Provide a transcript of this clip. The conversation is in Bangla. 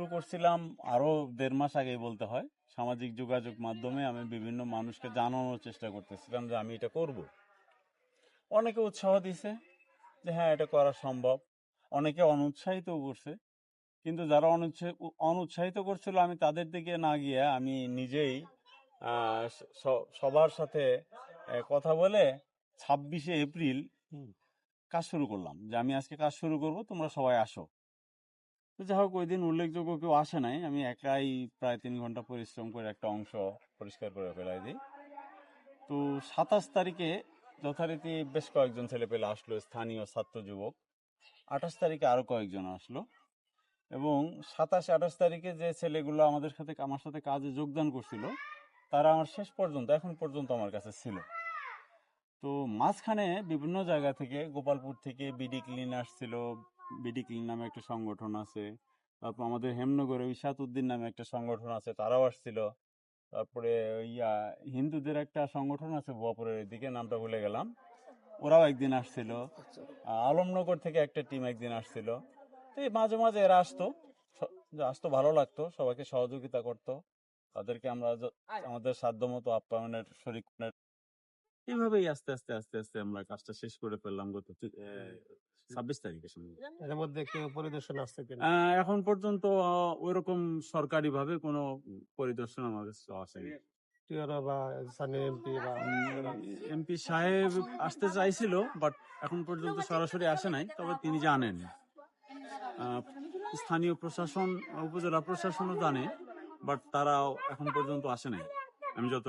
শুরু করছিলাম আরো 1.5 মাস আগেই বলতে হয়। সামাজিক যোগাযোগ মাধ্যমে আমি বিভিন্ন মানুষকে জানানোর চেষ্টা করতেছিলাম যে আমি এটা করব। অনেকে উৎসাহ দিছে যে হ্যাঁ এটা করা সম্ভব, অনেকে অনুৎসাহিতও করছে। কিন্তু যারা অনুৎসাহিত করছিল আমি তাদের দিকে না গিয়ে আমি নিজেই সবার সাথে কথা বলে 26শে এপ্রিল কাজ শুরু করলাম যে আমি আজকে কাজ শুরু করব, তোমরা সবাই আসো। তো যাই হোক, ওই দিন উল্লেখযোগ্য কেউ আসে নাই, আমি একাই প্রায় 3 ঘন্টা পরিশ্রম করে একটা অংশ পরিষ্কার করে ফেলাই দিই। তো 27 তারিখে যথারীতি বেশ কয়েকজন ছেলে পেলে আসলো, স্থানীয় ছাত্র যুবক। 28 তারিখে আরো কয়েকজন আসলো এবং 27-28 তারিখে যে ছেলেগুলো আমার সাথে কাজে যোগদান করছিল তারা আমার শেষ পর্যন্ত এখন পর্যন্ত আমার কাছে ছিল। তো মাঝখানে বিভিন্ন জায়গা থেকে, গোপালপুর থেকে বিডি ক্লিন আসছিল, বিডি ক্লিন নামে একটা সংগঠন আছে। তারপর আমাদের হেমনগরে ইশাতুদ্দিন নামে একটা সংগঠন আছে, তারাও আসছিল। তারপরে হিন্দুদের একটা সংগঠন আছে ভুয়াপুরের দিকে, নামটা ভুলে গেলাম, ওরাও একদিন আসছিল। আলমনগর থেকে একটা টিম একদিন আসছিল। তো এই মাঝে মাঝে এরা আসতো, ভালো লাগতো, সবাইকে সহযোগিতা করতো, তাদেরকে আমরা আমাদের সাধ্যমতো আপ্যায়নের শরীক। এইভাবেই আস্তে আস্তে আস্তে আস্তে আমরা কাজটা শেষ করে ফেললাম গত 26 তারিখের সময়। এর মধ্যে কেউ পরিদর্শন আসছে কিনা? এখন পর্যন্ত ওইরকম সরকারি ভাবে কোনো পরিদর্শন আমার কাছে আসেনি। বা স্থানীয় এমপি বা এমপি সাহেব আসতে চাইছিল, বাট এখন পর্যন্ত সরাসরি আসে নাই। তবে তিনি জানেন, স্থানীয় প্রশাসন, উপজেলা প্রশাসনও জানে, বাট তারাও এখন পর্যন্ত আসে নাই আমি যত